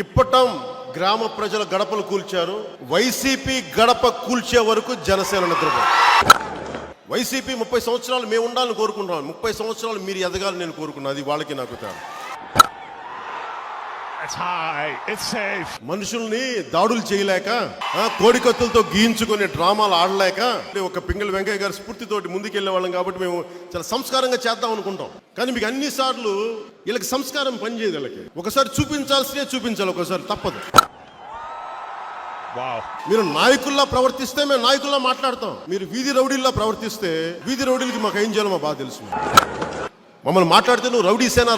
ఇప్పటం గ్రామ ప్రజల గడపలు కూల్చారు. వైసీపీ గడప కూల్చే వరకు జనసేన నిద్రపోదు. వైసీపీ 30 సంవత్సరాలు మేము ఉండాలని కోరుకుంటున్నాం. 30 సంవత్సరాలు మీరు ఎదగాలని నేను కోరుకున్నాను. అది వాళ్ళకి నాకు తేడా. మనుషుల్ని దాడులు చేయలేక, కోడికత్తులతో గీయించుకునే డ్రామాలు ఆడలేక, ఒక పింగళి వెంకయ్య గారి స్ఫూర్తితోటి ముందుకెళ్లే వాళ్ళం కాబట్టి మేము చాలా సంస్కారంగా చేద్దాం అనుకుంటాం. కానీ మీకు అన్ని సార్లు వీళ్ళకి సంస్కారం పనిచేయదు. వీళ్ళకి ఒకసారి చూపించాల్సినే చూపించాలి, ఒకసారి తప్పదు. మీరు నాయకుల్లా ప్రవర్తిస్తే మేము నాయకుల్లా మాట్లాడతాం. మీరు వీధి రౌడీల్లా ప్రవర్తిస్తే వీధి రౌడీలకి మాకు ఏం చేయాలో మాకు బాగా తెలుసు. మమ్మల్ని మాట్లాడితే నువ్వు రౌడీ సేన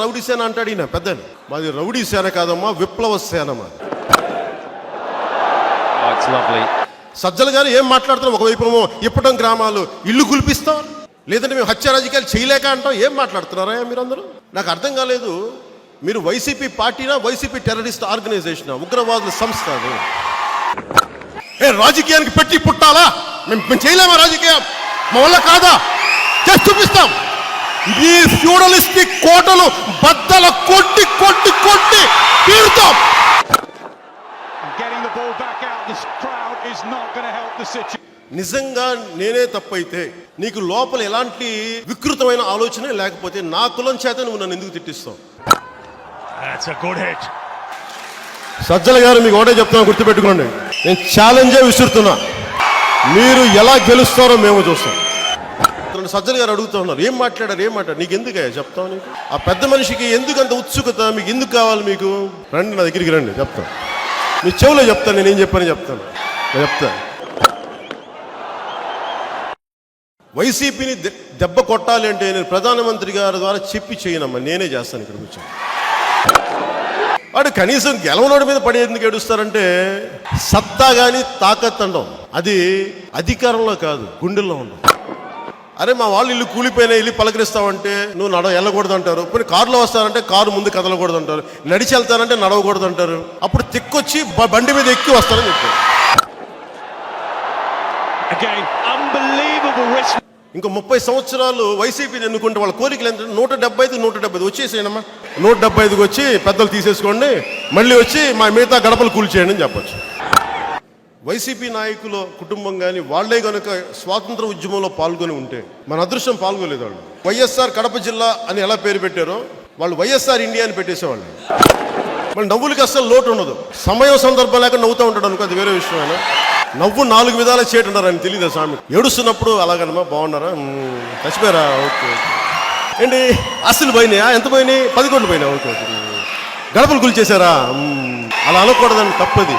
అంటాడు ఈయన పెద్ద. మాది రౌడీ సేన కాదమ్మా, విప్లవ సేన మాది. సజ్జల గారు ఏం మాట్లాడుతున్నాం? ఒకవైపు ఇప్పటం గ్రామాలు ఇల్లు కుల్పిస్తాం, లేదంటే మేము హత్య రాజకీయాలు చేయలేక అంటాం. ఏం మాట్లాడుతున్నారా మీరందరూ? నాకు అర్థం కాలేదు. మీరు వైసీపీ పార్టీనా, వైసీపీ టెర్రరిస్ట్ ఆర్గనైజేషన్, ఉగ్రవాదుల సంస్థ? రాజకీయానికి పెట్టి పుట్టాలా? మేము చేయలేమా రాజకీయం? మా వల్ల కాదా? చేసి చూపిస్తాం. ఈ ఫ్యూడలిస్టిక్ కోటలు బద్దల కొట్టి కొట్టి కొట్టి తీరుతాం. నిజంగా నేనే తప్పైతే, నీకు లోపల ఎలాంటి వికృతమైన ఆలోచనే లేకపోతే, నా కులం చేత నువ్వు నన్ను ఎందుకు తిట్టిస్తావు? సజ్జల గారు మీకు ఒకటే చెప్తున్నా, గుర్తుపెట్టుకోండి. నేను ఛాలెంజే విసురుతున్నా. మీరు ఎలా గెలుస్తారో మేము చూస్తాం. సజ్జల గారు అడుగుతూ ఉన్నారు, ఏం మాట్లాడారు? నీకు ఎందుకు చెప్తావు? నీకు ఆ పెద్ద మనిషికి ఎందుకు అంత ఉత్సుకత? మీకు ఎందుకు కావాలి? మీకు రండి, నా దగ్గరికి రండి, చెప్తాను. మీ చెవులో చెప్తాను, నేనేం చెప్పని చెప్తాను. వైసీపీని దెబ్బ కొట్టాలి అంటే నేను ప్రధానమంత్రి గారి ద్వారా చెప్పి చేయనమ్మా, నేనే చేస్తాను. ఇక్కడ కూర్చొని వాడు కనీసం గెలవనోడి మీద పడి ఎందుకు ఏడుస్తారంటే, సత్తా కానీ తాకత్ అండం. అది అధికారంలో కాదు, గుండెల్లో ఉండవు. అరే మా వాళ్ళు ఇల్లు కూలిపోయినా ఇల్లు పలకరిస్తామంటే నువ్వు వెళ్ళకూడదు అంటారు. ఇప్పుడు కారులో వస్తారంటే కారు ముందు కదలకూడదు అంటారు. నడిచి వెళ్తారంటే నడవకూడదు అంటారు. అప్పుడు తిక్కొచ్చి బండి మీద ఎక్కి వస్తారని చెప్పారు. ఇంకో 30 సంవత్సరాలు వైసీపీని ఎన్నుకుంటే వాళ్ళ కోరికలు ఎంత? 175 వచ్చేసేయనమ్మా. 175కి వచ్చి పెద్దలు తీసేసుకోండి, మళ్ళీ వచ్చి మా మిగతా గడపలు కూల్చేయండి అని చెప్పచ్చు. వైసీపీ నాయకుల కుటుంబం కానీ వాళ్లే కనుక స్వాతంత్ర ఉద్యమంలో పాల్గొని ఉంటే, మన అదృష్టం పాల్గొలేదు. వాళ్ళు వైఎస్ఆర్ కడప జిల్లా అని ఎలా పేరు పెట్టారో వాళ్ళు వైఎస్ఆర్ ఇండియా అని పెట్టేసేవాళ్ళు. మళ్ళీ నవ్వులకి అస్సలు లోటు ఉండదు. సమయం సందర్భం లేక నవ్వుతూ ఉంటాడు అనుకో, అది వేరే విషయమైనా. నవ్వు 4 విధాలా చేయటున్నారు అని తెలియదు స్వామి. ఏడుస్తున్నప్పుడు అలాగనమ్మా, బాగున్నారా, చచ్చిపోయారా, ఓకే. ఏంటి అసలు పోయినాయా? ఎంత పోయినాయి? 10 కోట్లు పోయినా, ఓకే. గడపలు కూల్చేశారా? అలా అనకూడదని, తప్పది.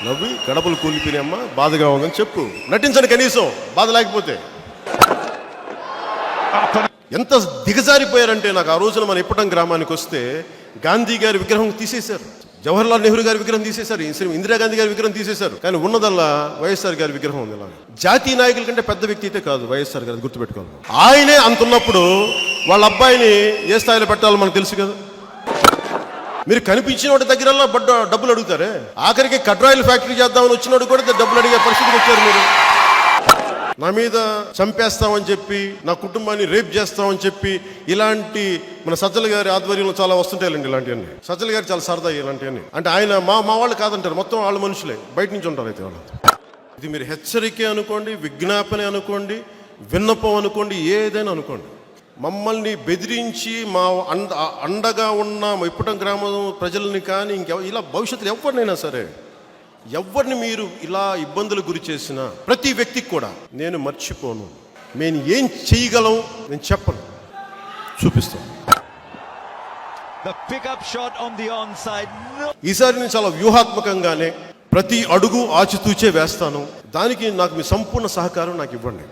నవ్వి గడపలు కూలిపోయినాయమ్మా, బాధగా ఉందని చెప్పు, నటించండి కనీసం బాధ లేకపోతే. ఎంత దిగజారిపోయారంటే, నాకు ఆ రోజున మన ఇప్పటం గ్రామానికి వస్తే గాంధీ గారి విగ్రహం తీసేశారు, జవహర్లాల్ నెహ్రూ గారి విగ్రహం తీసేశారు, ఇందిరాగాంధీ గారి విగ్రహం తీసేశారు. కానీ ఉన్నదల్లా వైఎస్ఆర్ గారి విగ్రహం ఉంది. ఇలా జాతీయ నాయకుల కంటే పెద్ద వ్యక్తి అయితే కాదు వైఎస్ఆర్ గారు, గుర్తుపెట్టుకోవాలి. ఆయనే అంతున్నప్పుడు వాళ్ళ అబ్బాయిని ఏ స్థాయిలో పెట్టాలో మనకు తెలుసు కదా. మీరు కనిపించిన వాటి దగ్గరల్లా డబ్బులు అడుగుతారే. ఆఖరికి కడ్రాయిల్ ఫ్యాక్టరీ చేద్దామని వచ్చినోడు కూడా డబ్బులు అడిగే పరిస్థితికి వచ్చారు. మీరు నా మీద చంపేస్తామని చెప్పి, నా కుటుంబాన్ని రేప్ చేస్తామని చెప్పి, ఇలాంటి మన సజ్జల గారి ఆధ్వర్యంలో చాలా వస్తుంటాయండి ఇలాంటివన్నీ. సజ్జల గారు చాలా సరదా ఇలాంటివన్నీ. అంటే ఆయన మా వాళ్ళు కాదంటారు, మొత్తం వాళ్ళ మనుషులే, బయట నుంచి ఉంటారు. అయితే వాళ్ళు ఇది మీరు హెచ్చరిక అనుకోండి, విజ్ఞాపన అనుకోండి, విన్నపం అనుకోండి, ఏదైనా అనుకోండి. మమ్మల్ని బెదిరించి మా అండగా ఉన్న ఇప్పటం గ్రామం ప్రజల్ని కానీ ఇలా భవిష్యత్తులో ఎవరినైనా సరే, ఎవరిని మీరు ఇలా ఇబ్బందులకు గురి చేసినా ప్రతి వ్యక్తికి కూడా నేను మర్చిపోను. నేను ఏం చేయగలం నేను చెప్పను, చూపిస్తాను. ఈసారి నేను చాలా వ్యూహాత్మకంగానే ప్రతి అడుగు ఆచితూచే వేస్తాను. దానికి నాకు మీ సంపూర్ణ సహకారం నాకు ఇవ్వండి.